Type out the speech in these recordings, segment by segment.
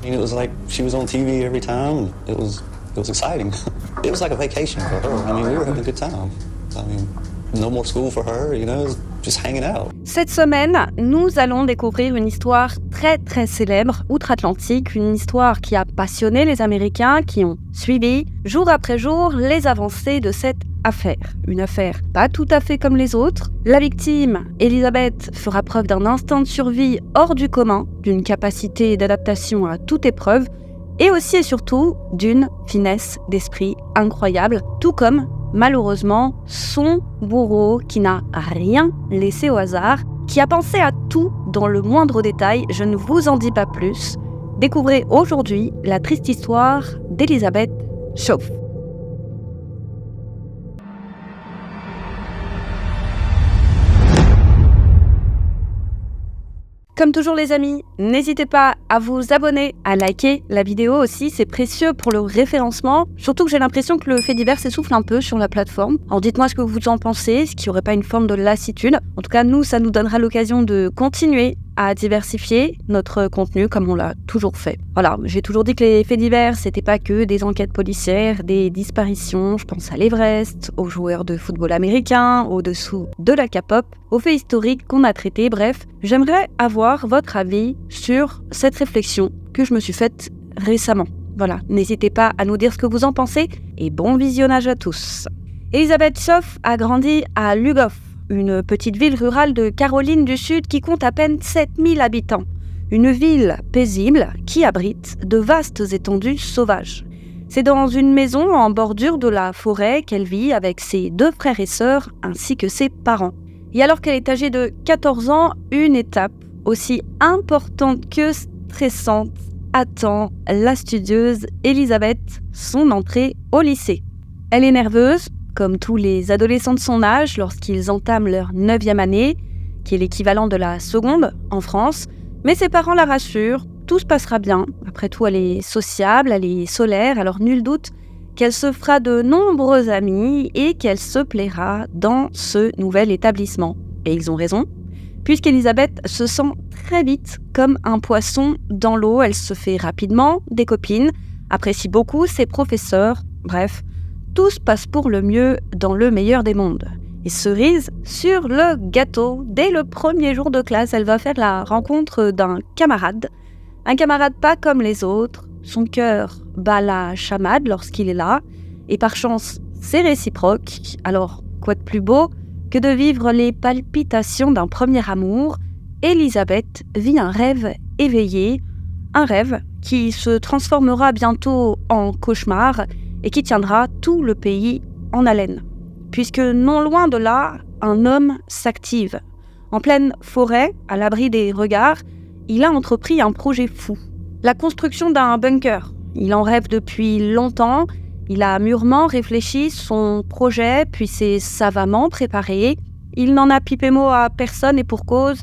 I mean, it was like she was on TV every time. It was exciting. It was like a vacation for her. I mean, we were having a good time. I mean, no more school for her, you know, just hanging out. Cette semaine, nous allons découvrir une histoire très très célèbre outre-Atlantique, une histoire qui a passionné les Américains qui ont suivi jour après jour les avancées de cette affaire. Une affaire pas tout à fait comme les autres. La victime, Elizabeth, fera preuve d'un instinct de survie hors du commun, d'une capacité d'adaptation à toute épreuve et aussi et surtout d'une finesse d'esprit incroyable, tout comme malheureusement son bourreau qui n'a rien laissé au hasard, qui a pensé à tout dans le moindre détail. Je ne vous en dis pas plus. Découvrez aujourd'hui la triste histoire d'Elizabeth Shroff. Comme toujours les amis, n'hésitez pas à vous abonner, à liker la vidéo aussi, c'est précieux pour le référencement. Surtout que j'ai l'impression que le fait divers s'essouffle un peu sur la plateforme. Alors dites-moi ce que vous en pensez, est-ce qu'il n'y aurait pas une forme de lassitude. En tout cas, nous, ça nous donnera l'occasion de continuer à diversifier notre contenu comme on l'a toujours fait. Voilà, j'ai toujours dit que les faits divers, c'était pas que des enquêtes policières, des disparitions, je pense à l'Everest, aux joueurs de football américains, au-dessous de la K-pop, aux faits historiques qu'on a traités. Bref, j'aimerais avoir votre avis sur cette réflexion que je me suis faite récemment. Voilà, n'hésitez pas à nous dire ce que vous en pensez et bon visionnage à tous. Elizabeth Shroff a grandi à Lugoff, une petite ville rurale de Caroline du Sud qui compte à peine 7000 habitants. Une ville paisible qui abrite de vastes étendues sauvages. C'est dans une maison en bordure de la forêt qu'elle vit avec ses 2 frères et sœurs ainsi que ses parents. Et alors qu'elle est âgée de 14 ans, une étape aussi importante que stressante attend la studieuse Elizabeth, son entrée au lycée. Elle est nerveuse, comme tous les adolescents de son âge lorsqu'ils entament leur 9e année, qui est l'équivalent de la seconde en France. Mais ses parents la rassurent, tout se passera bien. Après tout, elle est sociable, elle est solaire, alors nul doute qu'elle se fera de nombreux amis et qu'elle se plaira dans ce nouvel établissement. Et ils ont raison, puisqu'Elizabeth se sent très vite comme un poisson dans l'eau. Elle se fait rapidement des copines, apprécie beaucoup ses professeurs, bref, tout se passe pour le mieux dans le meilleur des mondes. Et cerise sur le gâteau, dès le premier jour de classe, elle va faire la rencontre d'un camarade. Un camarade pas comme les autres. Son cœur bat la chamade lorsqu'il est là. Et par chance, c'est réciproque. Alors, quoi de plus beau que de vivre les palpitations d'un premier amour? Elizabeth vit un rêve éveillé. Un rêve qui se transformera bientôt en cauchemar et qui tiendra tout le pays en haleine. Puisque non loin de là, un homme s'active. En pleine forêt, à l'abri des regards, il a entrepris un projet fou. La construction d'un bunker. Il en rêve depuis longtemps, il a mûrement réfléchi son projet, puis s'est savamment préparé. Il n'en a pipé mot à personne et pour cause,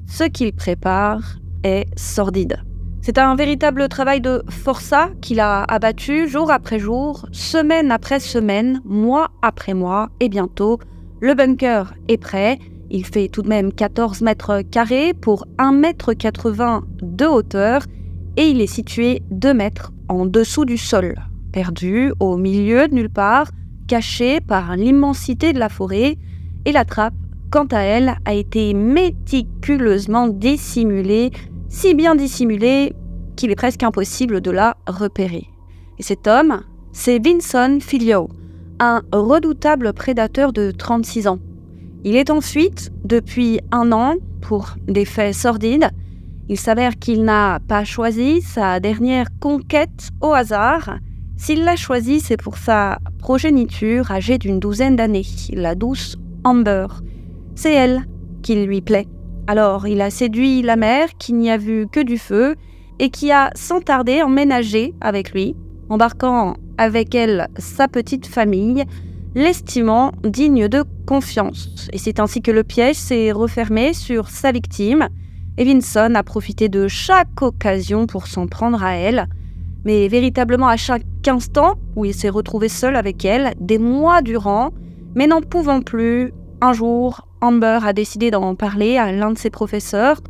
ce qu'il prépare est sordide. C'est un véritable travail de forçat qu'il a abattu jour après jour, semaine après semaine, mois après mois, et bientôt, le bunker est prêt. Il fait tout de même 14 mètres carrés pour 1,80 m de hauteur et il est situé 2 mètres en dessous du sol, perdu au milieu de nulle part, caché par l'immensité de la forêt, et la trappe, quant à elle, a été méticuleusement dissimulée, si bien dissimulée qu'il est presque impossible de la repérer. Et cet homme, c'est Vinson Filio, un redoutable prédateur de 36 ans. Il est en fuite depuis 1 an pour des faits sordides. Il s'avère qu'il n'a pas choisi sa dernière conquête au hasard. S'il l'a choisi, c'est pour sa progéniture âgée d'une 12aine d'années, la douce Amber. C'est elle qui lui plaît. Alors, il a séduit la mère qui n'y a vu que du feu et qui a sans tarder emménagé avec lui, embarquant avec elle sa petite famille, l'estimant digne de confiance. Et c'est ainsi que le piège s'est refermé sur sa victime. Et Vinson a profité de chaque occasion pour s'en prendre à elle. Mais véritablement à chaque instant où il s'est retrouvé seul avec elle, des mois durant, mais n'en pouvant plus, un jour, Amber a décidé d'en parler à l'un de ses professeurs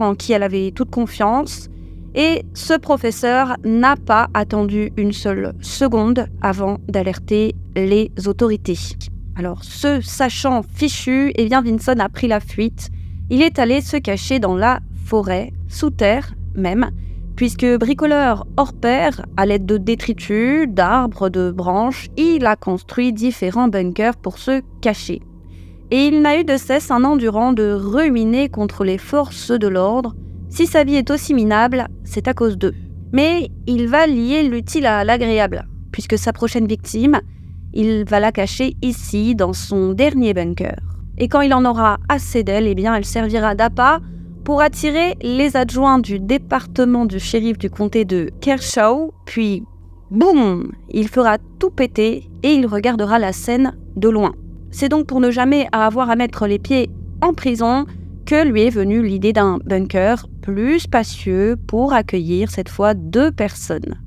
en qui elle avait toute confiance. Et ce professeur n'a pas attendu une seule seconde avant d'alerter les autorités. Alors, se sachant fichu, Vincent a pris la fuite. Il est allé se cacher dans la forêt, sous terre même, puisque bricoleur hors pair, à l'aide de détritus, d'arbres, de branches, il a construit différents bunkers pour se cacher. Et il n'a eu de cesse un an durant de ruminer contre les forces de l'ordre. Si sa vie est aussi minable, c'est à cause d'eux. Mais il va lier l'utile à l'agréable, puisque sa prochaine victime, il va la cacher ici, dans son dernier bunker. Et quand il en aura assez d'elle, elle servira d'appât pour attirer les adjoints du département du shérif du comté de Kershaw, puis boum, il fera tout péter et il regardera la scène de loin. C'est donc pour ne jamais avoir à mettre les pieds en prison que lui est venue l'idée d'un bunker plus spacieux pour accueillir cette fois 2 personnes.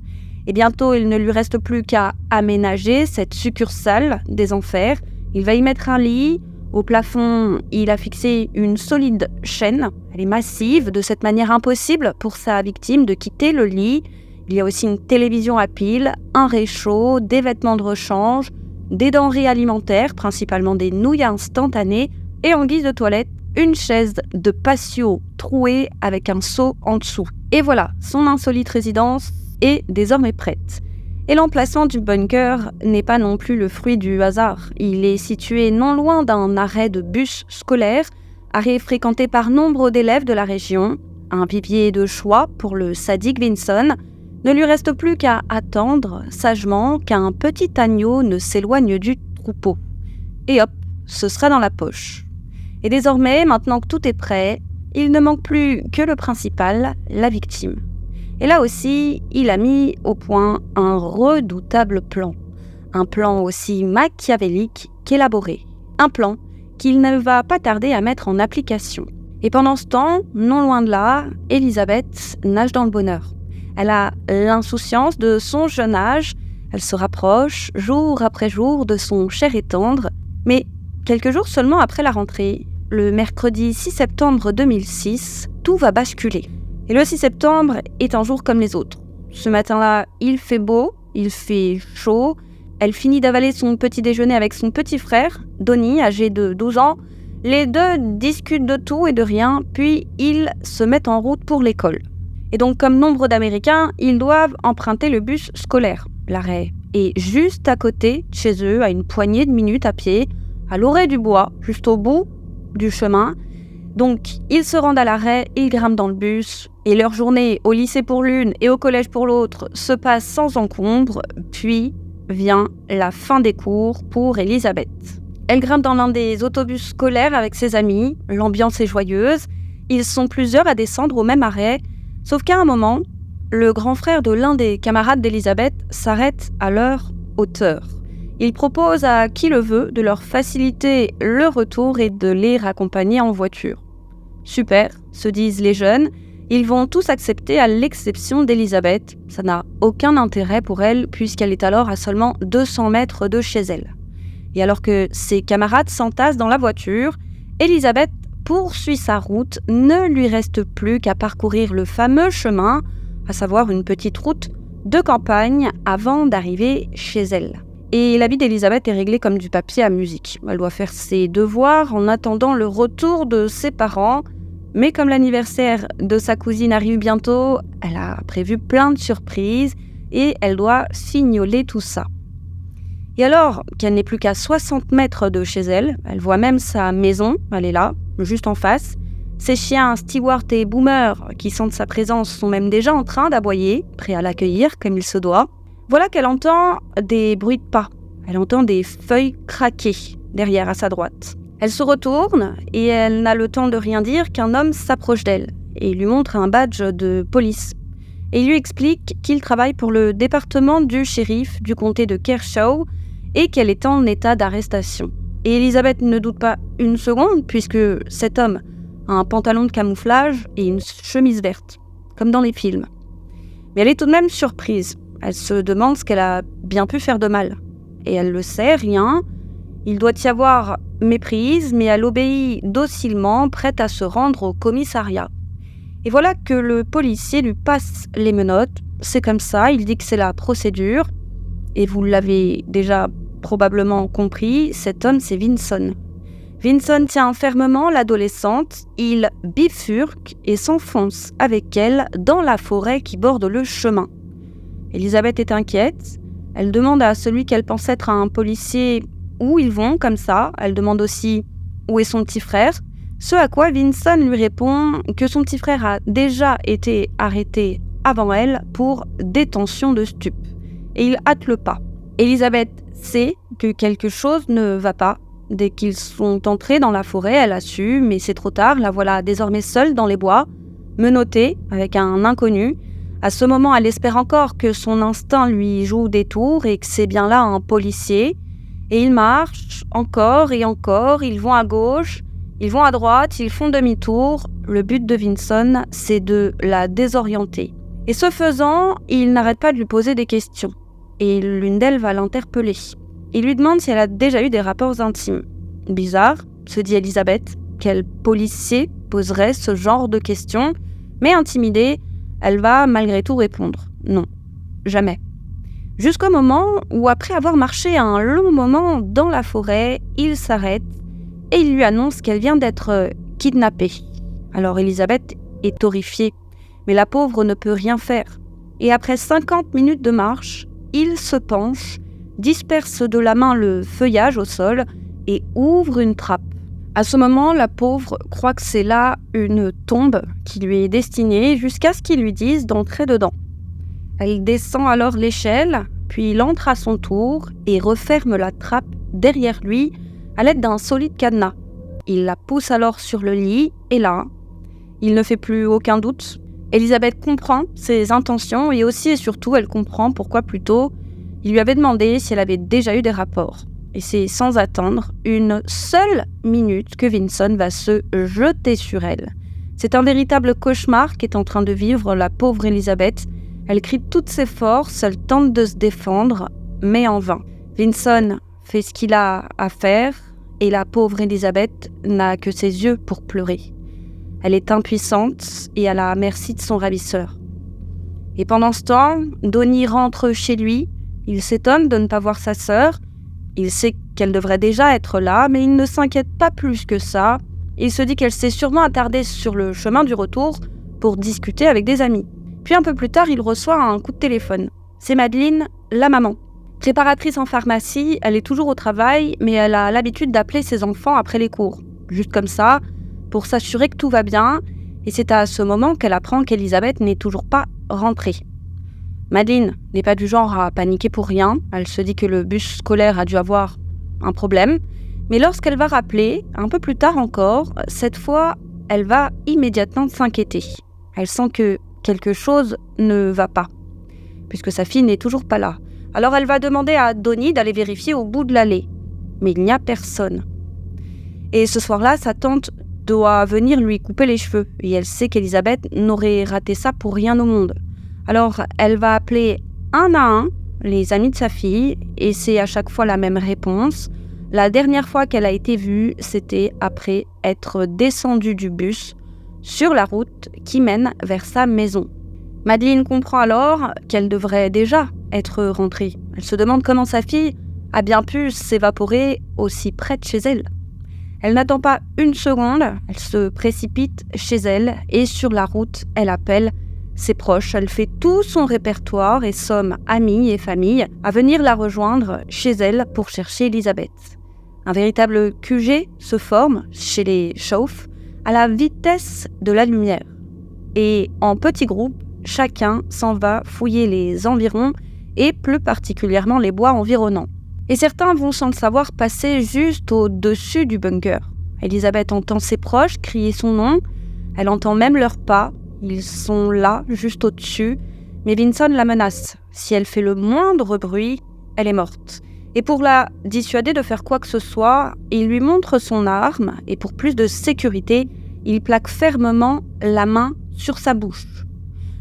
Et bientôt, il ne lui reste plus qu'à aménager cette succursale des enfers. Il va y mettre un lit. Au plafond, il a fixé une solide chaîne. Elle est massive, de cette manière impossible pour sa victime de quitter le lit. Il y a aussi une télévision à pile, un réchaud, des vêtements de rechange, des denrées alimentaires, principalement des nouilles instantanées, et en guise de toilette, une chaise de patio trouée avec un seau en dessous. Et voilà, son insolite résidence est désormais prête. Et l'emplacement du bunker n'est pas non plus le fruit du hasard. Il est situé non loin d'un arrêt de bus scolaire, arrêt fréquenté par nombre d'élèves de la région, un vivier de choix pour le sadique Vincent. Ne lui reste plus qu'à attendre sagement qu'un petit agneau ne s'éloigne du troupeau. Et hop, ce sera dans la poche. Et désormais, maintenant que tout est prêt, il ne manque plus que le principal, la victime. Et là aussi, il a mis au point un redoutable plan. Un plan aussi machiavélique qu'élaboré. Un plan qu'il ne va pas tarder à mettre en application. Et pendant ce temps, non loin de là, Elizabeth nage dans le bonheur. Elle a l'insouciance de son jeune âge. Elle se rapproche jour après jour de son cher et tendre. Mais quelques jours seulement après la rentrée, le mercredi 6 septembre 2006, tout va basculer. Et le 6 septembre est un jour comme les autres. Ce matin-là, il fait beau, il fait chaud. Elle finit d'avaler son petit déjeuner avec son petit frère, Donnie, âgé de 12 ans. Les deux discutent de tout et de rien, puis ils se mettent en route pour l'école. Et donc, comme nombre d'Américains, ils doivent emprunter le bus scolaire. L'arrêt est juste à côté de chez eux, à une poignée de minutes à pied, à l'orée du bois, juste au bout du chemin. Donc, ils se rendent à l'arrêt, ils grimpent dans le bus, et leur journée au lycée pour l'une et au collège pour l'autre se passe sans encombre, puis vient la fin des cours pour Elizabeth. Elle grimpe dans l'un des autobus scolaires avec ses amis, l'ambiance est joyeuse, ils sont plusieurs à descendre au même arrêt, sauf qu'à un moment, le grand frère de l'un des camarades d'Elizabeth s'arrête à leur hauteur. Il propose à qui le veut de leur faciliter le retour et de les raccompagner en voiture. Super, se disent les jeunes, ils vont tous accepter à l'exception d'Elizabeth. Ça n'a aucun intérêt pour elle puisqu'elle est alors à seulement 200 mètres de chez elle. Et alors que ses camarades s'entassent dans la voiture, Elizabeth poursuit sa route, ne lui reste plus qu'à parcourir le fameux chemin, à savoir une petite route de campagne avant d'arriver chez elle. Et la vie d'Elizabeth est réglée comme du papier à musique. Elle doit faire ses devoirs en attendant le retour de ses parents. Mais comme l'anniversaire de sa cousine arrive bientôt, elle a prévu plein de surprises et elle doit signaler tout ça. Et alors qu'elle n'est plus qu'à 60 mètres de chez elle, elle voit même sa maison, elle est là, juste en face. Ses chiens, Stewart et Boomer, qui sentent sa présence, sont même déjà en train d'aboyer, prêts à l'accueillir comme il se doit. Voilà qu'elle entend des bruits de pas. Elle entend des feuilles craquer derrière à sa droite. Elle se retourne et elle n'a le temps de rien dire qu'un homme s'approche d'elle et lui montre un badge de police. Et il lui explique qu'il travaille pour le département du shérif du comté de Kershaw et qu'elle est en état d'arrestation. Et Elizabeth ne doute pas une seconde puisque cet homme a un pantalon de camouflage et une chemise verte, comme dans les films. Mais elle est tout de même surprise. Elle se demande ce qu'elle a bien pu faire de mal. Et elle le sait, rien. Il doit y avoir méprise, mais elle obéit docilement, prête à se rendre au commissariat. Et voilà que le policier lui passe les menottes. C'est comme ça, il dit que c'est la procédure. Et vous l'avez déjà probablement compris, cet homme c'est Vinson. Vinson tient fermement l'adolescente, il bifurque et s'enfonce avec elle dans la forêt qui borde le chemin. Elisabeth est inquiète, elle demande à celui qu'elle pense être un policier où ils vont comme ça, elle demande aussi où est son petit frère, ce à quoi Vinson lui répond que son petit frère a déjà été arrêté avant elle pour détention de stupes. Et il hâte le pas. Elisabeth sait que quelque chose ne va pas. Dès qu'ils sont entrés dans la forêt, elle a su, mais c'est trop tard, la voilà désormais seule dans les bois, menottée avec un inconnu. À ce moment, elle espère encore que son instinct lui joue des tours et que c'est bien là un policier. Et ils marchent encore et encore, ils vont à gauche, ils vont à droite, ils font demi-tour. Le but de Vinson, c'est de la désorienter. Et ce faisant, il n'arrête pas de lui poser des questions. Et l'une d'elles va l'interpeller. Il lui demande si elle a déjà eu des rapports intimes. Bizarre, se dit Elisabeth, quel policier poserait ce genre de questions, mais intimidée, elle va malgré tout répondre non, jamais. Jusqu'au moment où, après avoir marché un long moment dans la forêt, il s'arrête et il lui annonce qu'elle vient d'être kidnappée. Alors Elisabeth est horrifiée, mais la pauvre ne peut rien faire. Et après 50 minutes de marche, il se penche, disperse de la main le feuillage au sol et ouvre une trappe. À ce moment, la pauvre croit que c'est là une tombe qui lui est destinée jusqu'à ce qu'il lui dise d'entrer dedans. Elle descend alors l'échelle, puis il entre à son tour et referme la trappe derrière lui à l'aide d'un solide cadenas. Il la pousse alors sur le lit et là, il ne fait plus aucun doute. Elisabeth comprend ses intentions et aussi et surtout elle comprend pourquoi plus tôt il lui avait demandé si elle avait déjà eu des rapports. Et c'est sans attendre une seule minute que Vinson va se jeter sur elle. C'est un véritable cauchemar qu'est en train de vivre la pauvre Elisabeth. Elle crie de toutes ses forces, elle tente de se défendre, mais en vain. Vinson fait ce qu'il a à faire et la pauvre Elisabeth n'a que ses yeux pour pleurer. Elle est impuissante et à la merci de son ravisseur. Et pendant ce temps, Donnie rentre chez lui. Il s'étonne de ne pas voir sa sœur. Il sait qu'elle devrait déjà être là, mais il ne s'inquiète pas plus que ça. Il se dit qu'elle s'est sûrement attardée sur le chemin du retour pour discuter avec des amis. Puis un peu plus tard, il reçoit un coup de téléphone. C'est Madeleine, la maman. Préparatrice en pharmacie, elle est toujours au travail, mais elle a l'habitude d'appeler ses enfants après les cours. Juste comme ça, pour s'assurer que tout va bien. Et c'est à ce moment qu'elle apprend qu'Elisabeth n'est toujours pas rentrée. Madeleine n'est pas du genre à paniquer pour rien. Elle se dit que le bus scolaire a dû avoir un problème. Mais lorsqu'elle va rappeler, un peu plus tard encore, cette fois, elle va immédiatement s'inquiéter. Elle sent que quelque chose ne va pas, puisque sa fille n'est toujours pas là. Alors elle va demander à Donnie d'aller vérifier au bout de l'allée. Mais il n'y a personne. Et ce soir-là, sa tante doit venir lui couper les cheveux. Et elle sait qu'Elisabeth n'aurait raté ça pour rien au monde. Alors elle va appeler un à un les amis de sa fille, et c'est à chaque fois la même réponse. La dernière fois qu'elle a été vue, c'était après être descendue du bus sur la route qui mène vers sa maison. Madeleine comprend alors qu'elle devrait déjà être rentrée. Elle se demande comment sa fille a bien pu s'évaporer aussi près de chez elle. Elle n'attend pas une seconde, elle se précipite chez elle et sur la route, elle appelle ses proches. Elle fait tout son répertoire et somme amis et famille à venir la rejoindre chez elle pour chercher Elisabeth. Un véritable QG se forme chez les Chauffes à la vitesse de la lumière. Et en petits groupes, chacun s'en va fouiller les environs et plus particulièrement les bois environnants. Et certains vont sans le savoir passer juste au-dessus du bunker. Elisabeth entend ses proches crier son nom, elle entend même leurs pas, ils sont là, juste au-dessus, mais Vinson la menace. Si elle fait le moindre bruit, elle est morte. Et pour la dissuader de faire quoi que ce soit, il lui montre son arme et pour plus de sécurité, il plaque fermement la main sur sa bouche.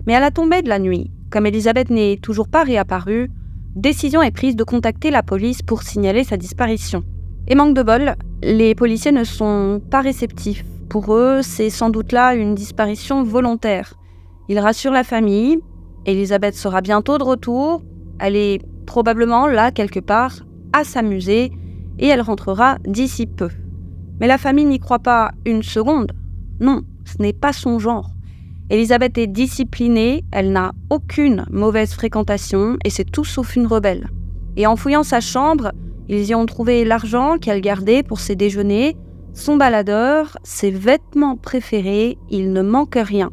Mais à la tombée de la nuit, comme Elisabeth n'est toujours pas réapparue, décision est prise de contacter la police pour signaler sa disparition. Et manque de bol, les policiers ne sont pas réceptifs Pour eux, c'est sans doute là une disparition volontaire. Ils rassurent la famille. Elisabeth sera bientôt de retour. Elle est probablement là quelque part à s'amuser et elle rentrera d'ici peu. Mais la famille n'y croit pas une seconde. Non, ce n'est pas son genre. Elisabeth est disciplinée, elle n'a aucune mauvaise fréquentation et c'est tout sauf une rebelle. Et en fouillant sa chambre, ils y ont trouvé l'argent qu'elle gardait pour ses déjeuners, son baladeur, ses vêtements préférés, il ne manque rien.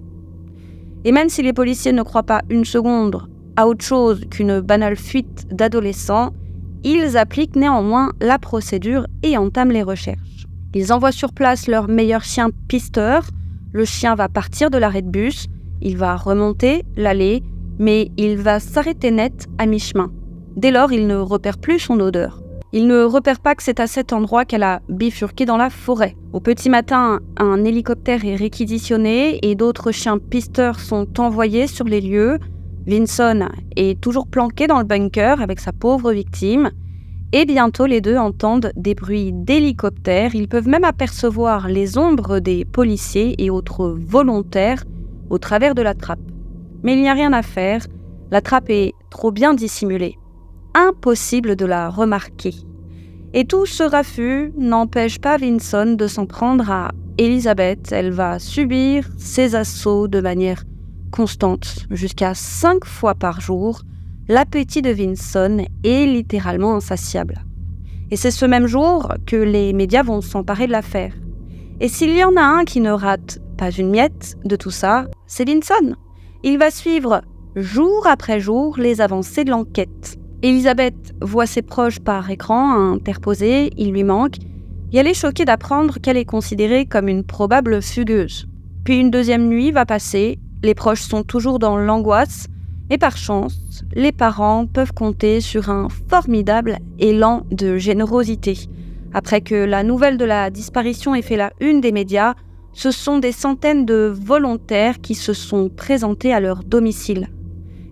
Et même si les policiers ne croient pas une seconde à autre chose qu'une banale fuite d'adolescents, ils appliquent néanmoins la procédure et entament les recherches. Ils envoient sur place leur meilleur chien pisteur. Le chien va partir de l'arrêt de bus, il va remonter l'allée, mais il va s'arrêter net à mi-chemin. Dès lors, il ne repère plus son odeur. Il ne repère pas que c'est à cet endroit qu'elle a bifurqué dans la forêt. Au petit matin, un hélicoptère est réquisitionné et d'autres chiens pisteurs sont envoyés sur les lieux. Vinson est toujours planqué dans le bunker avec sa pauvre victime. Et bientôt, les deux entendent des bruits d'hélicoptères. Ils peuvent même apercevoir les ombres des policiers et autres volontaires au travers de la trappe. Mais il n'y a rien à faire. La trappe est trop bien dissimulée. Impossible de la remarquer. Et tout ce raffut n'empêche pas Vinson de s'en prendre à Elisabeth. Elle va subir ses assauts de manière constante, jusqu'à 5 fois par jour. L'appétit de Vinson est littéralement insatiable. Et c'est ce même jour que les médias vont s'emparer de l'affaire. Et s'il y en a un qui ne rate pas une miette de tout ça, c'est Vinson. Il va suivre jour après jour les avancées de l'enquête. Elisabeth voit ses proches par écran interposés, il lui manque, et elle est choquée d'apprendre qu'elle est considérée comme une probable fugueuse. Puis une deuxième nuit va passer, les proches sont toujours dans l'angoisse, et par chance, les parents peuvent compter sur un formidable élan de générosité. Après que la nouvelle de la disparition ait fait la une des médias, ce sont des centaines de volontaires qui se sont présentés à leur domicile.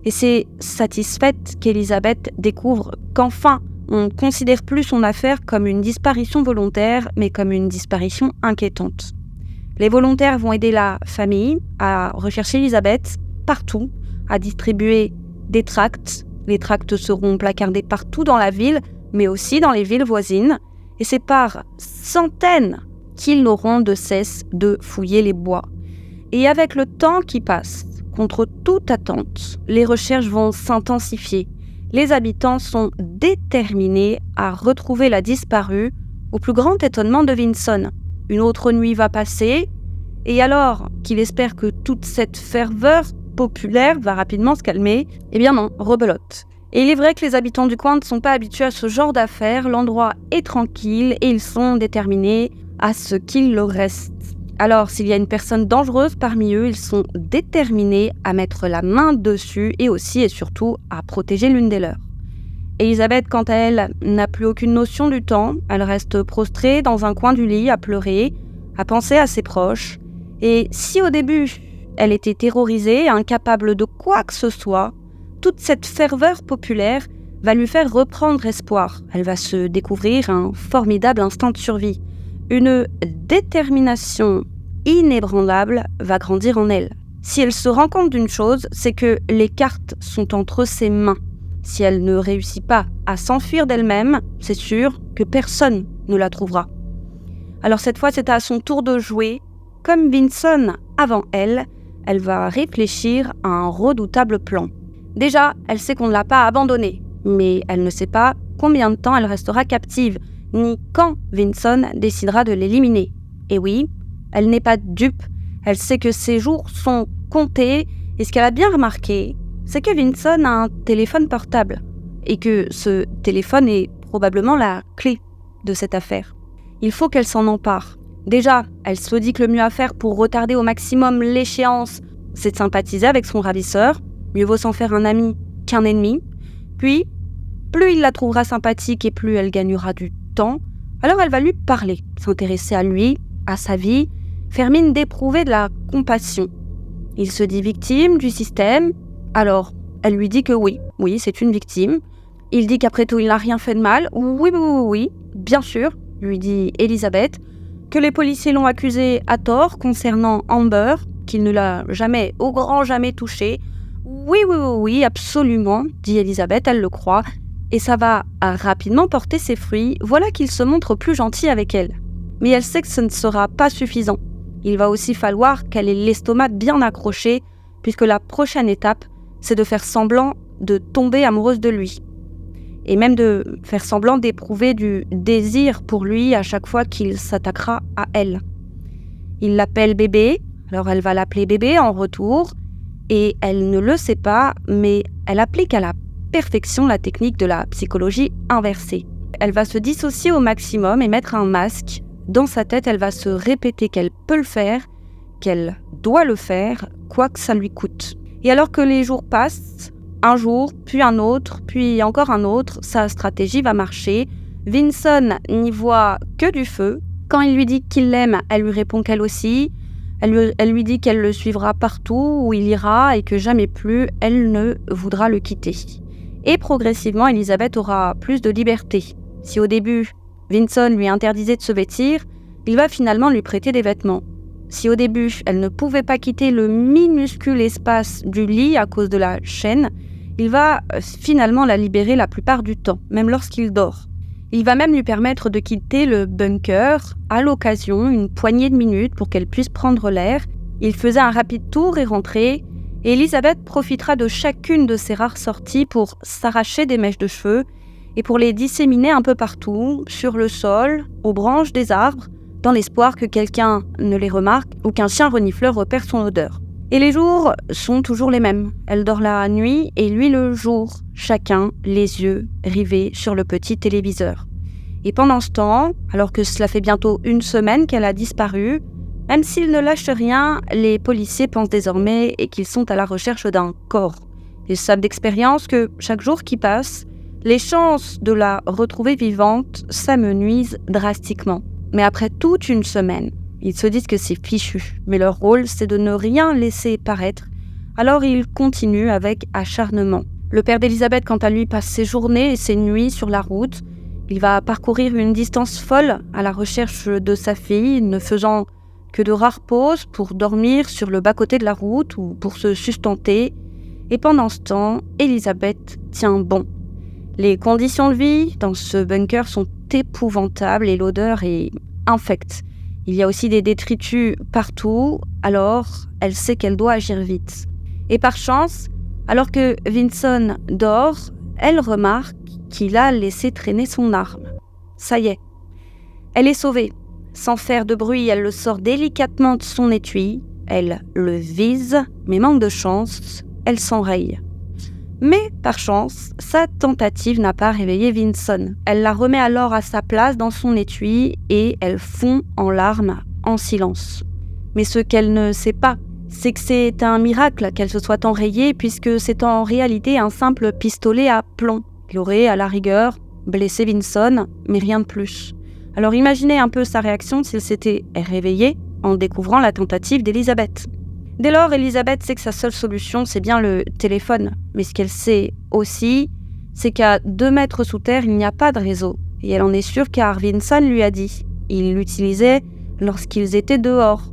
Et c'est satisfaite qu'Elisabeth découvre qu'enfin, on ne considère plus son affaire comme une disparition volontaire, mais comme une disparition inquiétante. Les volontaires vont aider la famille à rechercher Elisabeth partout, à distribuer des tracts. Les tracts seront placardés partout dans la ville, mais aussi dans les villes voisines. Et c'est par centaines qu'ils n'auront de cesse de fouiller les bois. Et avec le temps qui passe, contre toute attente, les recherches vont s'intensifier. Les habitants sont déterminés à retrouver la disparue, au plus grand étonnement de Vinson. Une autre nuit va passer, et alors qu'il espère que toute cette ferveur populaire va rapidement se calmer, eh bien non, rebelote. Et il est vrai que les habitants du coin ne sont pas habitués à ce genre d'affaires, l'endroit est tranquille et ils sont déterminés à ce qu'il leur reste. Alors, s'il y a une personne dangereuse parmi eux, ils sont déterminés à mettre la main dessus et aussi et surtout à protéger l'une des leurs. Elisabeth, quant à elle, n'a plus aucune notion du temps, elle reste prostrée dans un coin du lit à pleurer, à penser à ses proches. Et si au début, elle était terrorisée, incapable de quoi que ce soit, toute cette ferveur populaire va lui faire reprendre espoir. Elle va se découvrir un formidable instinct de survie. Une détermination inébranlable va grandir en elle. Si elle se rend compte d'une chose, c'est que les cartes sont entre ses mains. Si elle ne réussit pas à s'enfuir d'elle-même, c'est sûr que personne ne la trouvera. Alors cette fois, c'est à son tour de jouer. Comme Vinson avant elle, elle va réfléchir à un redoutable plan. Déjà, elle sait qu'on ne l'a pas abandonnée, mais elle ne sait pas combien de temps elle restera captive, ni quand Vinson décidera de l'éliminer. Et oui, elle n'est pas dupe, elle sait que ses jours sont comptés, et ce qu'elle a bien remarqué, c'est que Vinson a un téléphone portable, et que ce téléphone est probablement la clé de cette affaire. Il faut qu'elle s'en empare. Déjà, elle se dit que le mieux à faire pour retarder au maximum l'échéance, c'est de sympathiser avec son ravisseur. Mieux vaut s'en faire un ami qu'un ennemi. Puis, plus il la trouvera sympathique et plus elle gagnera du temps, alors elle va lui parler, s'intéresser à lui, à sa vie, faire mine d'éprouver de la compassion. Il se dit victime du système, alors elle lui dit que oui, c'est une victime. Il dit qu'après tout, il n'a rien fait de mal. Oui, bien sûr, lui dit Elisabeth, que les policiers l'ont accusé à tort concernant Amber, qu'il ne l'a jamais, au grand jamais touchée. Oui, absolument, dit Elizabeth, elle le croit, et ça va rapidement porter ses fruits, voilà qu'il se montre plus gentil avec elle. Mais elle sait que ce ne sera pas suffisant. Il va aussi falloir qu'elle ait l'estomac bien accroché, puisque la prochaine étape, c'est de faire semblant de tomber amoureuse de lui. Et même de faire semblant d'éprouver du désir pour lui à chaque fois qu'il s'attaquera à elle. Il l'appelle bébé, alors elle va l'appeler bébé en retour, et elle ne le sait pas, mais elle applique à la perfection la technique de la psychologie inversée. Elle va se dissocier au maximum et mettre un masque. Dans sa tête, elle va se répéter qu'elle peut le faire, qu'elle doit le faire, quoi que ça lui coûte. Et alors que les jours passent, un jour, puis un autre, puis encore un autre, sa stratégie va marcher. Vinson n'y voit que du feu. Quand il lui dit qu'il l'aime, elle lui répond qu'elle aussi. Elle lui dit qu'elle le suivra partout où il ira et que jamais plus elle ne voudra le quitter. Et progressivement, Elizabeth aura plus de liberté. Si au début, Vinson lui interdisait de se vêtir, il va finalement lui prêter des vêtements. Si au début, elle ne pouvait pas quitter le minuscule espace du lit à cause de la chaîne, il va finalement la libérer la plupart du temps, même lorsqu'il dort. Il va même lui permettre de quitter le bunker à l'occasion, une poignée de minutes pour qu'elle puisse prendre l'air. Il faisait un rapide tour et rentrait, et Elizabeth profitera de chacune de ces rares sorties pour s'arracher des mèches de cheveux et pour les disséminer un peu partout, sur le sol, aux branches des arbres, dans l'espoir que quelqu'un ne les remarque ou qu'un chien renifleur repère son odeur. Et les jours sont toujours les mêmes. Elle dort la nuit et lui le jour, chacun les yeux rivés sur le petit téléviseur. Et pendant ce temps, alors que cela fait bientôt une semaine qu'elle a disparu, même s'ils ne lâchent rien, les policiers pensent désormais qu'ils sont à la recherche d'un corps. Ils savent d'expérience que chaque jour qui passe, les chances de la retrouver vivante s'amenuisent drastiquement. Mais après toute une semaine, ils se disent que c'est fichu, mais leur rôle, c'est de ne rien laisser paraître. Alors ils continuent avec acharnement. Le père d'Elizabeth, quant à lui, passe ses journées et ses nuits sur la route. Il va parcourir une distance folle à la recherche de sa fille, ne faisant que de rares pauses pour dormir sur le bas-côté de la route ou pour se sustenter. Et pendant ce temps, Elizabeth tient bon. Les conditions de vie dans ce bunker sont épouvantables et l'odeur est infecte. Il y a aussi des détritus partout, alors elle sait qu'elle doit agir vite. Et par chance, alors que Vinson dort, elle remarque qu'il a laissé traîner son arme. Ça y est, elle est sauvée. Sans faire de bruit, elle le sort délicatement de son étui. Elle le vise, mais manque de chance, elle s'enraye. Mais, par chance, sa tentative n'a pas réveillé Vinson. Elle la remet alors à sa place dans son étui et elle fond en larmes, en silence. Mais ce qu'elle ne sait pas, c'est que c'est un miracle qu'elle se soit enrayée puisque c'est en réalité un simple pistolet à plomb. Il aurait, à la rigueur, blessé Vinson, mais rien de plus. Alors imaginez un peu sa réaction s'il s'était réveillé en découvrant la tentative d'Elizabeth. Dès lors, Elizabeth sait que sa seule solution, c'est bien le téléphone. Mais ce qu'elle sait aussi, c'est qu'à 2 mètres sous terre, il n'y a pas de réseau. Et elle en est sûre car Vinson lui a dit. Il l'utilisait lorsqu'ils étaient dehors.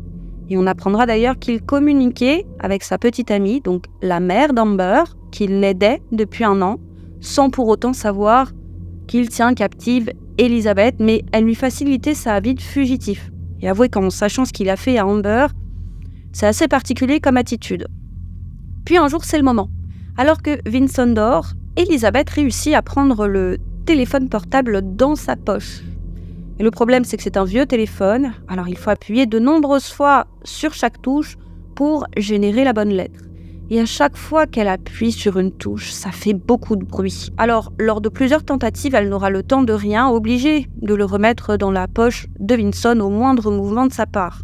Et on apprendra d'ailleurs qu'il communiquait avec sa petite amie, donc la mère d'Amber, qui l'aidait depuis 1 an, sans pour autant savoir qu'il tient captive Elizabeth, mais elle lui facilitait sa vie de fugitif. Et avouez qu'en sachant ce qu'il a fait à Amber, c'est assez particulier comme attitude. Puis un jour, c'est le moment. Alors que Vinson dort, Elizabeth réussit à prendre le téléphone portable dans sa poche. Et le problème, c'est que c'est un vieux téléphone, alors il faut appuyer de nombreuses fois sur chaque touche pour générer la bonne lettre. Et à chaque fois qu'elle appuie sur une touche, ça fait beaucoup de bruit. Alors, lors de plusieurs tentatives, elle n'aura le temps de rien, obligée de le remettre dans la poche de Vinson au moindre mouvement de sa part.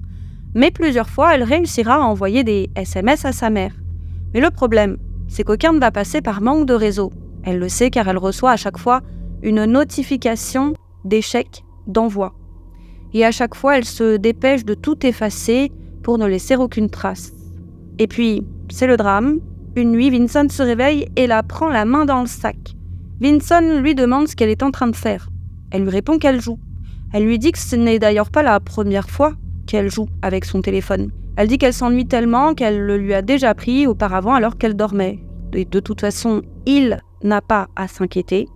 Mais plusieurs fois, elle réussira à envoyer des SMS à sa mère. Mais le problème, c'est qu'aucun ne va passer par manque de réseau. Elle le sait car elle reçoit à chaque fois une notification d'échec d'envoi. Et à chaque fois, elle se dépêche de tout effacer pour ne laisser aucune trace. Et puis, c'est le drame. Une nuit, Vinson se réveille et la prend la main dans le sac. Vinson lui demande ce qu'elle est en train de faire. Elle lui répond qu'elle joue. Elle lui dit que ce n'est d'ailleurs pas la première fois qu'elle joue avec son téléphone. Elle dit qu'elle s'ennuie tellement qu'elle le lui a déjà pris auparavant alors qu'elle dormait. Et de toute façon, il n'a pas à s'inquiéter,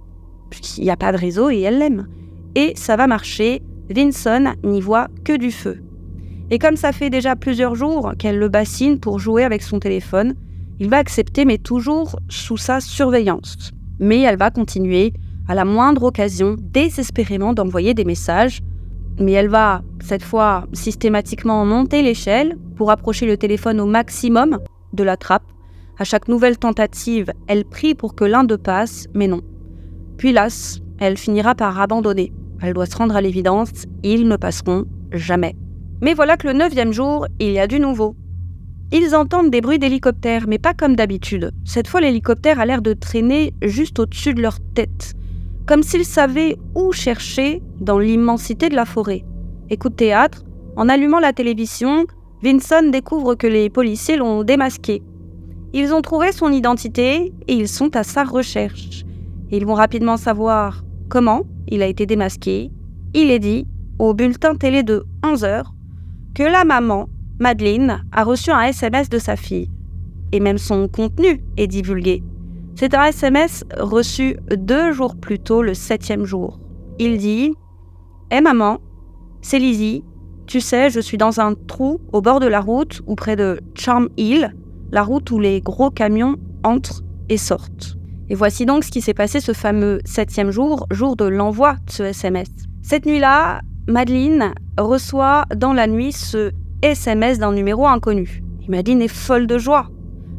puisqu'il n'y a pas de réseau et elle l'aime. Et ça va marcher, Vinson n'y voit que du feu. Et comme ça fait déjà plusieurs jours qu'elle le bassine pour jouer avec son téléphone, il va accepter, mais toujours sous sa surveillance. Mais elle va continuer, à la moindre occasion, désespérément d'envoyer des messages. Mais elle va, cette fois, systématiquement monter l'échelle pour approcher le téléphone au maximum de la trappe. À chaque nouvelle tentative, elle prie pour que l'un d'eux passe, mais non. Puis lasse, elle finira par abandonner. Elle doit se rendre à l'évidence, ils ne passeront jamais. Mais voilà que le 9e jour, il y a du nouveau. Ils entendent des bruits d'hélicoptères, mais pas comme d'habitude. Cette fois, l'hélicoptère a l'air de traîner juste au-dessus de leur tête, comme s'ils savaient où chercher dans l'immensité de la forêt. Et coup de théâtre, en allumant la télévision, Vinson découvre que les policiers l'ont démasqué. Ils ont trouvé son identité et ils sont à sa recherche. Ils vont rapidement savoir comment il a été démasqué. Il est dit, au bulletin télé de 11h, que la maman, Madeleine, a reçu un SMS de sa fille. Et même son contenu est divulgué. C'est un SMS reçu 2 jours plus tôt, le 7e jour. Il dit « Hey maman, c'est Lizzie. Tu sais, je suis dans un trou au bord de la route ou près de Charm Hill, la route où les gros camions entrent et sortent. » Et voici donc ce qui s'est passé ce fameux 7e jour, jour de l'envoi de ce SMS. Cette nuit-là, Madeleine reçoit dans la nuit ce SMS d'un numéro inconnu. Et Madeleine est folle de joie.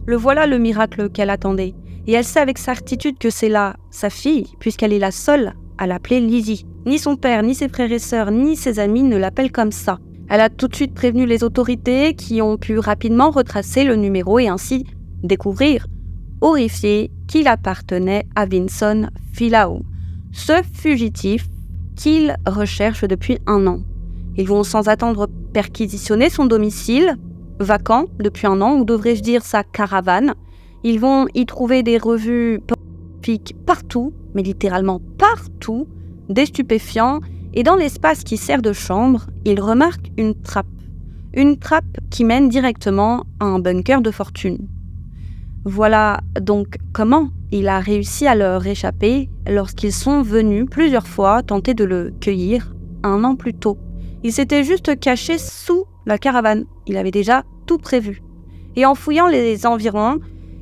Le voilà le miracle qu'elle attendait. Et elle sait avec certitude que c'est là sa fille, puisqu'elle est la seule à l'appeler Lizzie. Ni son père, ni ses frères et sœurs, ni ses amis ne l'appellent comme ça. Elle a tout de suite prévenu les autorités qui ont pu rapidement retracer le numéro et ainsi découvrir, horrifiés, qu'il appartenait à Vinson Philao, ce fugitif qu'ils recherchent depuis 1 an. Ils vont sans attendre perquisitionner son domicile, vacant depuis 1 an, ou devrais-je dire sa caravane. Ils vont y trouver des revues pornographiques partout, mais littéralement partout, des stupéfiants, et dans l'espace qui sert de chambre, ils remarquent une trappe. Une trappe qui mène directement à un bunker de fortune. Voilà donc comment il a réussi à leur échapper lorsqu'ils sont venus plusieurs fois tenter de le cueillir 1 an plus tôt. Il s'était juste caché sous la caravane. Il avait déjà tout prévu. Et en fouillant les environs,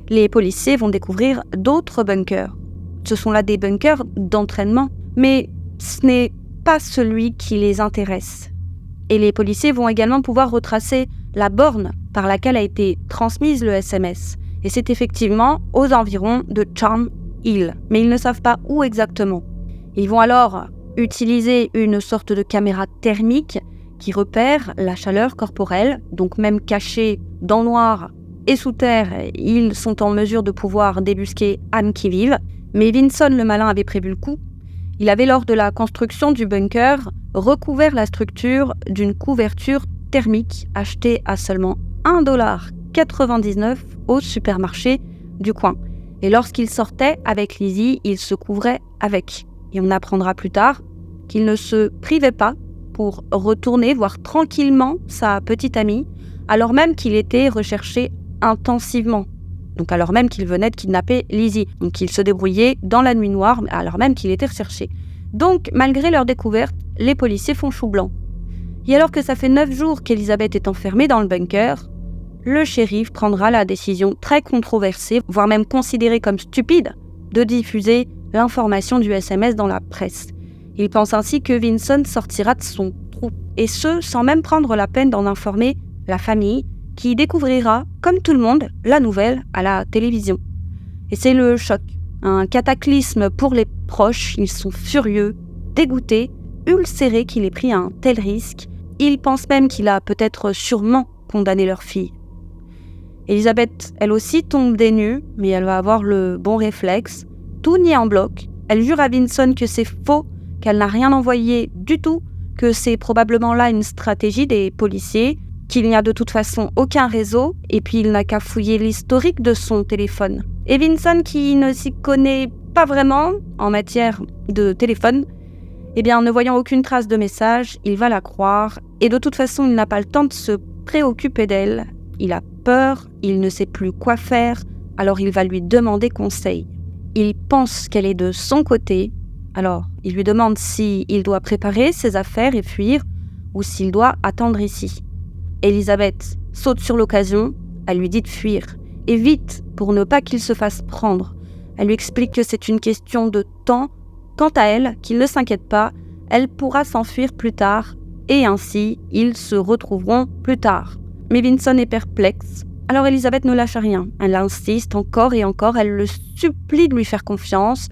les policiers vont découvrir d'autres bunkers. Ce sont là des bunkers d'entraînement, mais ce n'est pas celui qui les intéresse. Et les policiers vont également pouvoir retracer la borne par laquelle a été transmise le SMS. Et c'est effectivement aux environs de Charm Hill, mais ils ne savent pas où exactement. Ils vont alors utiliser une sorte de caméra thermique qui repère la chaleur corporelle, donc même cachés dans le noir et sous terre, ils sont en mesure de pouvoir débusquer âme qui vive. Mais Vinson le malin avait prévu le coup. Il avait lors de la construction du bunker recouvert la structure d'une couverture thermique achetée à seulement $1,99 au supermarché du coin. Et lorsqu'il sortait avec Lizzie, il se couvrait avec. Et on apprendra plus tard qu'il ne se privait pas pour retourner voir tranquillement sa petite amie, alors même qu'il était recherché intensivement. Donc alors même qu'il venait de kidnapper Lizzie. Donc il se débrouillait dans la nuit noire, alors même qu'il était recherché. Donc malgré leur découverte, les policiers font chou blanc. Et alors que ça fait 9 jours qu'Elisabeth est enfermée dans le bunker, le shérif prendra la décision très controversée, voire même considérée comme stupide, de diffuser l'information du SMS dans la presse. Il pense ainsi que Vinson sortira de son trou, et ce, sans même prendre la peine d'en informer la famille, qui découvrira, comme tout le monde, la nouvelle à la télévision. Et c'est le choc, un cataclysme pour les proches. Ils sont furieux, dégoûtés, ulcérés qu'il ait pris un tel risque. Ils pensent même qu'il a peut-être sûrement condamné leur fille. Elisabeth, elle aussi, tombe des nues, mais elle va avoir le bon réflexe. Tout nier en bloc. Elle jure à Vinson que c'est faux, qu'elle n'a rien envoyé du tout, que c'est probablement là une stratégie des policiers, qu'il n'y a de toute façon aucun réseau, et puis il n'a qu'à fouiller l'historique de son téléphone. Et Vinson, qui ne s'y connaît pas vraiment en matière de téléphone, Eh bien, ne voyant aucune trace de message, il va la croire, et de toute façon, il n'a pas le temps de se préoccuper d'elle. Il a peur, il ne sait plus quoi faire, alors il va lui demander conseil. Il pense qu'elle est de son côté, alors il lui demande s'il doit préparer ses affaires et fuir, ou s'il doit attendre ici. Elisabeth saute sur l'occasion, elle lui dit de fuir, et vite, pour ne pas qu'il se fasse prendre. Elle lui explique que c'est une question de temps. Quant à elle, qu'il ne s'inquiète pas, elle pourra s'enfuir plus tard, et ainsi, ils se retrouveront plus tard. Mais Vinson est perplexe, alors Elisabeth ne lâche rien. Elle insiste encore et encore, elle le supplie de lui faire confiance.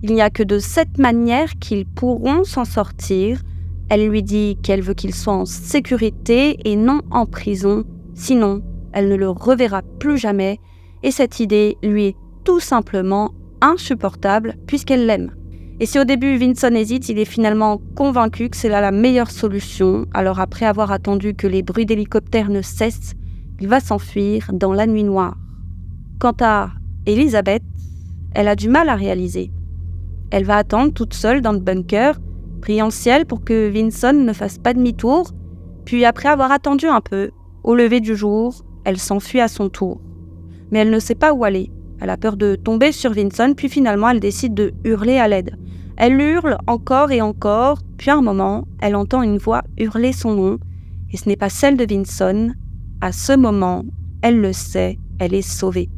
Il n'y a que de cette manière qu'ils pourront s'en sortir. Elle lui dit qu'elle veut qu'il soit en sécurité et non en prison, sinon elle ne le reverra plus jamais, et cette idée lui est tout simplement insupportable puisqu'elle l'aime. Et si au début Vinson hésite, il est finalement convaincu que c'est là la meilleure solution. Alors après avoir attendu que les bruits d'hélicoptère ne cessent, il va s'enfuir dans la nuit noire. Quant à Elisabeth, elle a du mal à réaliser. Elle va attendre toute seule dans le bunker, priant le ciel pour que Vinson ne fasse pas demi-tour, puis après avoir attendu un peu, au lever du jour, elle s'enfuit à son tour. Mais elle ne sait pas où aller. Elle a peur de tomber sur Vinson, puis finalement elle décide de hurler à l'aide. Elle hurle encore et encore, puis à un moment, elle entend une voix hurler son nom, et ce n'est pas celle de Vinson. À ce moment, elle le sait, elle est sauvée.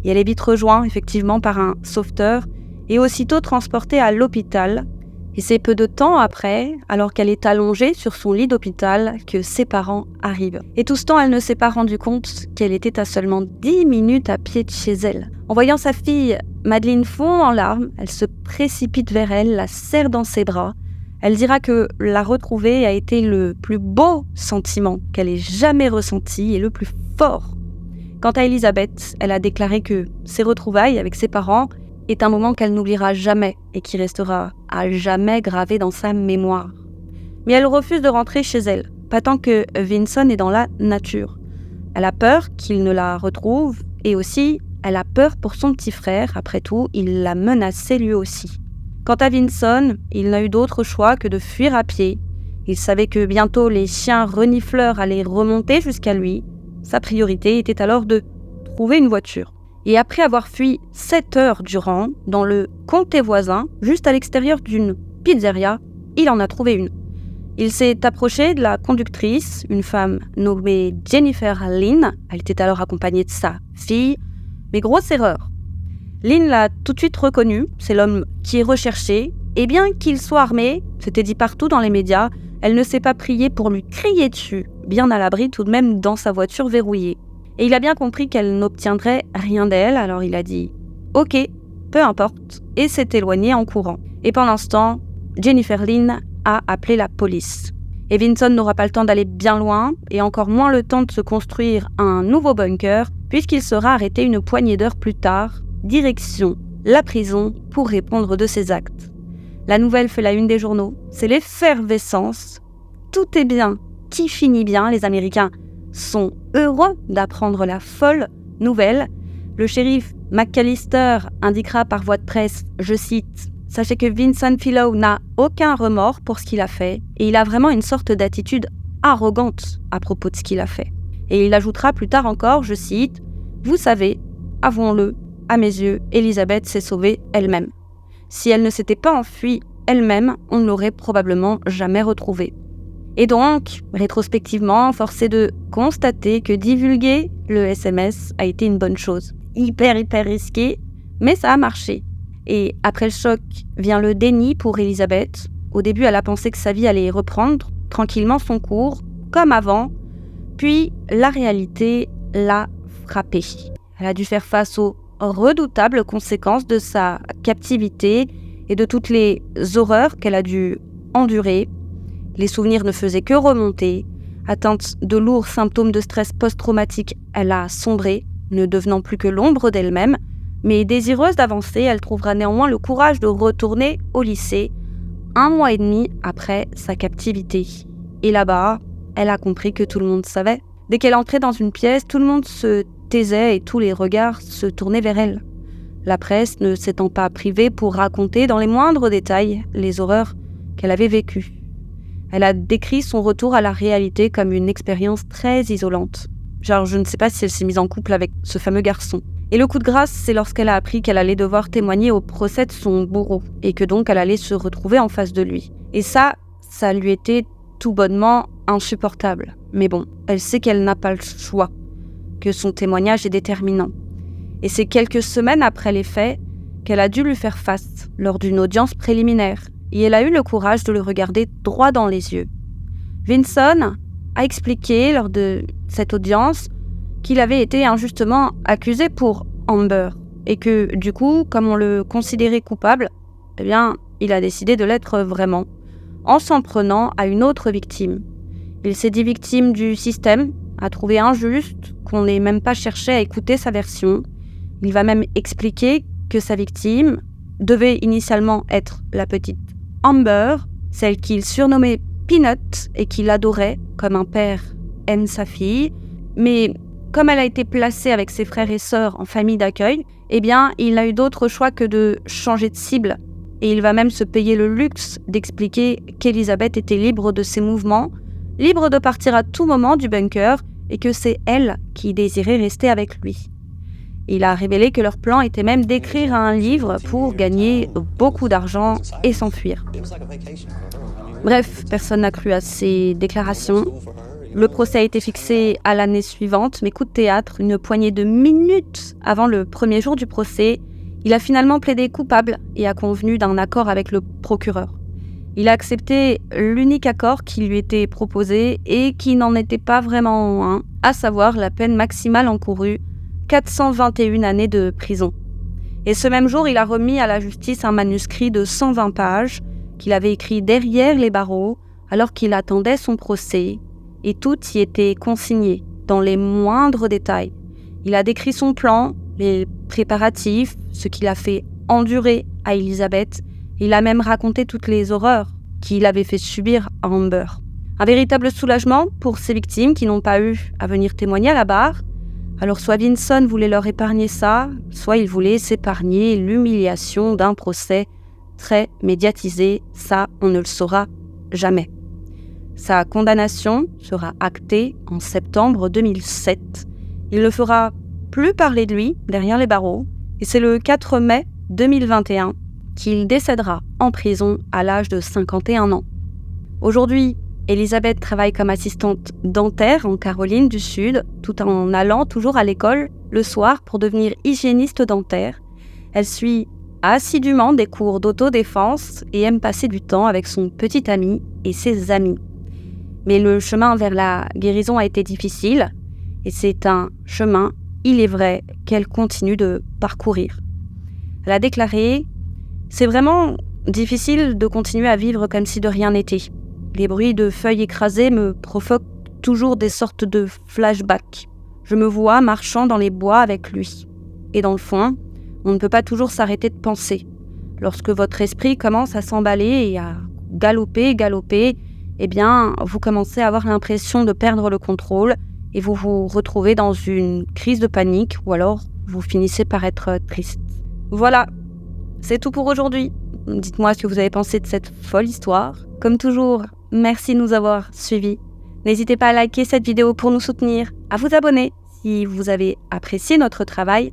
Et elle est vite rejointe effectivement par un sauveteur, et aussitôt transportée à l'hôpital. Et c'est peu de temps après, alors qu'elle est allongée sur son lit d'hôpital, que ses parents arrivent. Et tout ce temps, elle ne s'est pas rendu compte qu'elle était à seulement 10 minutes à pied de chez elle. En voyant sa fille, Madeleine fond en larmes, elle se précipite vers elle, la serre dans ses bras. Elle dira que la retrouver a été le plus beau sentiment qu'elle ait jamais ressenti et le plus fort. Quant à Elisabeth, elle a déclaré que ses retrouvailles avec ses parents est un moment qu'elle n'oubliera jamais et qui restera à jamais gravé dans sa mémoire. Mais elle refuse de rentrer chez elle, pas tant que Vinson est dans la nature. Elle a peur qu'il ne la retrouve et aussi elle a peur pour son petit frère, après tout, il l'a menacé lui aussi. Quant à Vinson, il n'a eu d'autre choix que de fuir à pied. Il savait que bientôt les chiens renifleurs allaient remonter jusqu'à lui. Sa priorité était alors de trouver une voiture. Et après avoir fui 7 heures durant, dans le comté voisin, juste à l'extérieur d'une pizzeria, il en a trouvé une. Il s'est approché de la conductrice, une femme nommée Jennifer Lynn. Elle était alors accompagnée de sa fille. Mais grosse erreur. Lynn l'a tout de suite reconnu, c'est l'homme qui est recherché, et bien qu'il soit armé, c'était dit partout dans les médias, elle ne s'est pas priée pour lui crier dessus, bien à l'abri tout de même dans sa voiture verrouillée. Et il a bien compris qu'elle n'obtiendrait rien d'elle, alors il a dit « Ok, peu importe », et s'est éloigné en courant. Et pendant ce temps, Jennifer Lynn a appelé la police. Et Vinson n'aura pas le temps d'aller bien loin, et encore moins le temps de se construire un nouveau bunker, puisqu'il sera arrêté une poignée d'heures plus tard, direction la prison pour répondre de ses actes. La nouvelle fait la une des journaux, c'est l'effervescence. Tout est bien qui finit bien, les Américains sont heureux d'apprendre la folle nouvelle. Le shérif McAllister indiquera par voie de presse, je cite, « Sachez que Vincent Philo n'a aucun remords pour ce qu'il a fait et il a vraiment une sorte d'attitude arrogante à propos de ce qu'il a fait. » Et il ajoutera plus tard encore, je cite, « Vous savez, avouons-le, à mes yeux, Elisabeth s'est sauvée elle-même. Si elle ne s'était pas enfuie elle-même, on ne l'aurait probablement jamais retrouvée. » Et donc, rétrospectivement, force est de constater que divulguer le SMS a été une bonne chose. Hyper risqué, mais ça a marché. Et après le choc vient le déni pour Elisabeth. Au début, elle a pensé que sa vie allait reprendre tranquillement son cours, comme avant. Puis, la réalité l'a frappée. Elle a dû faire face aux redoutables conséquences de sa captivité et de toutes les horreurs qu'elle a dû endurer. Les souvenirs ne faisaient que remonter. Atteinte de lourds symptômes de stress post-traumatique, elle a sombré, ne devenant plus que l'ombre d'elle-même. Mais désireuse d'avancer, elle trouvera néanmoins le courage de retourner au lycée, 1 mois et demi après sa captivité. Et là-bas, elle a compris que tout le monde savait. Dès qu'elle entrait dans une pièce, tout le monde se taisait et tous les regards se tournaient vers elle. La presse ne s'étant pas privée pour raconter dans les moindres détails les horreurs qu'elle avait vécue. Elle a décrit son retour à la réalité comme une expérience très isolante. Genre, je ne sais pas si elle s'est mise en couple avec ce fameux garçon. Et le coup de grâce, c'est lorsqu'elle a appris qu'elle allait devoir témoigner au procès de son bourreau, et que donc elle allait se retrouver en face de lui. Et ça lui était tout bonnement insupportable. Mais bon, elle sait qu'elle n'a pas le choix, que son témoignage est déterminant. Et c'est quelques semaines après les faits qu'elle a dû lui faire face lors d'une audience préliminaire, et elle a eu le courage de le regarder droit dans les yeux. Vinson a expliqué lors de cette audience qu'il avait été injustement accusé pour Amber, et que du coup, comme on le considérait coupable, eh bien, il a décidé de l'être vraiment, en s'en prenant à une autre victime. Il s'est dit victime du système, a trouvé injuste qu'on n'ait même pas cherché à écouter sa version. Il va même expliquer que sa victime devait initialement être la petite Amber, celle qu'il surnommait Peanut et qu'il adorait comme un père aime sa fille. Mais comme elle a été placée avec ses frères et sœurs en famille d'accueil, eh bien, il n'a eu d'autre choix que de changer de cible. Et il va même se payer le luxe d'expliquer qu'Elizabeth était libre de ses mouvements, libre de partir à tout moment du bunker et que c'est elle qui désirait rester avec lui. Il a révélé que leur plan était même d'écrire un livre pour gagner beaucoup d'argent et s'enfuir. Bref, personne n'a cru à ces déclarations. Le procès a été fixé à l'année suivante, mais coup de théâtre, une poignée de minutes avant le premier jour du procès, il a finalement plaidé coupable et a convenu d'un accord avec le procureur. Il a accepté l'unique accord qui lui était proposé et qui n'en était pas vraiment un, à savoir la peine maximale encourue, 421 années de prison. Et ce même jour, il a remis à la justice un manuscrit de 120 pages qu'il avait écrit derrière les barreaux alors qu'il attendait son procès, et tout y était consigné dans les moindres détails. Il a décrit son plan, les préparatifs, ce qu'il a fait endurer à Elizabeth. Il a même raconté toutes les horreurs qu'il avait fait subir à Amber. Un véritable soulagement pour ces victimes qui n'ont pas eu à venir témoigner à la barre. Alors soit Vinson voulait leur épargner ça, soit il voulait s'épargner l'humiliation d'un procès très médiatisé. Ça, on ne le saura jamais. Sa condamnation sera actée en septembre 2007. Il ne fera plus parler de lui derrière les barreaux. Et c'est le 4 mai 2021 qu'il décédera en prison à l'âge de 51 ans. Aujourd'hui, Elizabeth travaille comme assistante dentaire en Caroline du Sud, tout en allant toujours à l'école le soir pour devenir hygiéniste dentaire. Elle suit assidûment des cours d'autodéfense et aime passer du temps avec son petit ami et ses amis. Mais le chemin vers la guérison a été difficile et c'est un chemin, il est vrai, qu'elle continue de parcourir. Elle a déclaré « C'est vraiment difficile de continuer à vivre comme si de rien n'était. Les bruits de feuilles écrasées me provoquent toujours des sortes de flashbacks. Je me vois marchant dans les bois avec lui. Et dans le fond, on ne peut pas toujours s'arrêter de penser. Lorsque votre esprit commence à s'emballer et à galoper, eh bien, vous commencez à avoir l'impression de perdre le contrôle et vous vous retrouvez dans une crise de panique ou alors vous finissez par être triste. » Voilà, c'est tout pour aujourd'hui. Dites-moi ce que vous avez pensé de cette folle histoire. Comme toujours, merci de nous avoir suivis. N'hésitez pas à liker cette vidéo pour nous soutenir, à vous abonner si vous avez apprécié notre travail.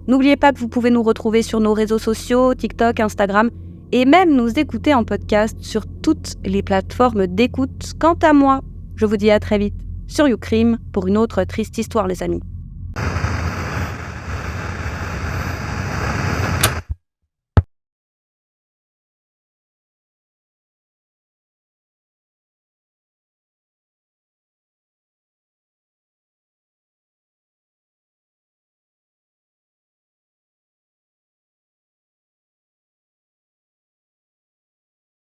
N'oubliez pas que vous pouvez nous retrouver sur nos réseaux sociaux, TikTok, Instagram, et même nous écouter en podcast sur toutes les plateformes d'écoute. Quant à moi, je vous dis à très vite sur YouCrime pour une autre triste histoire, les amis.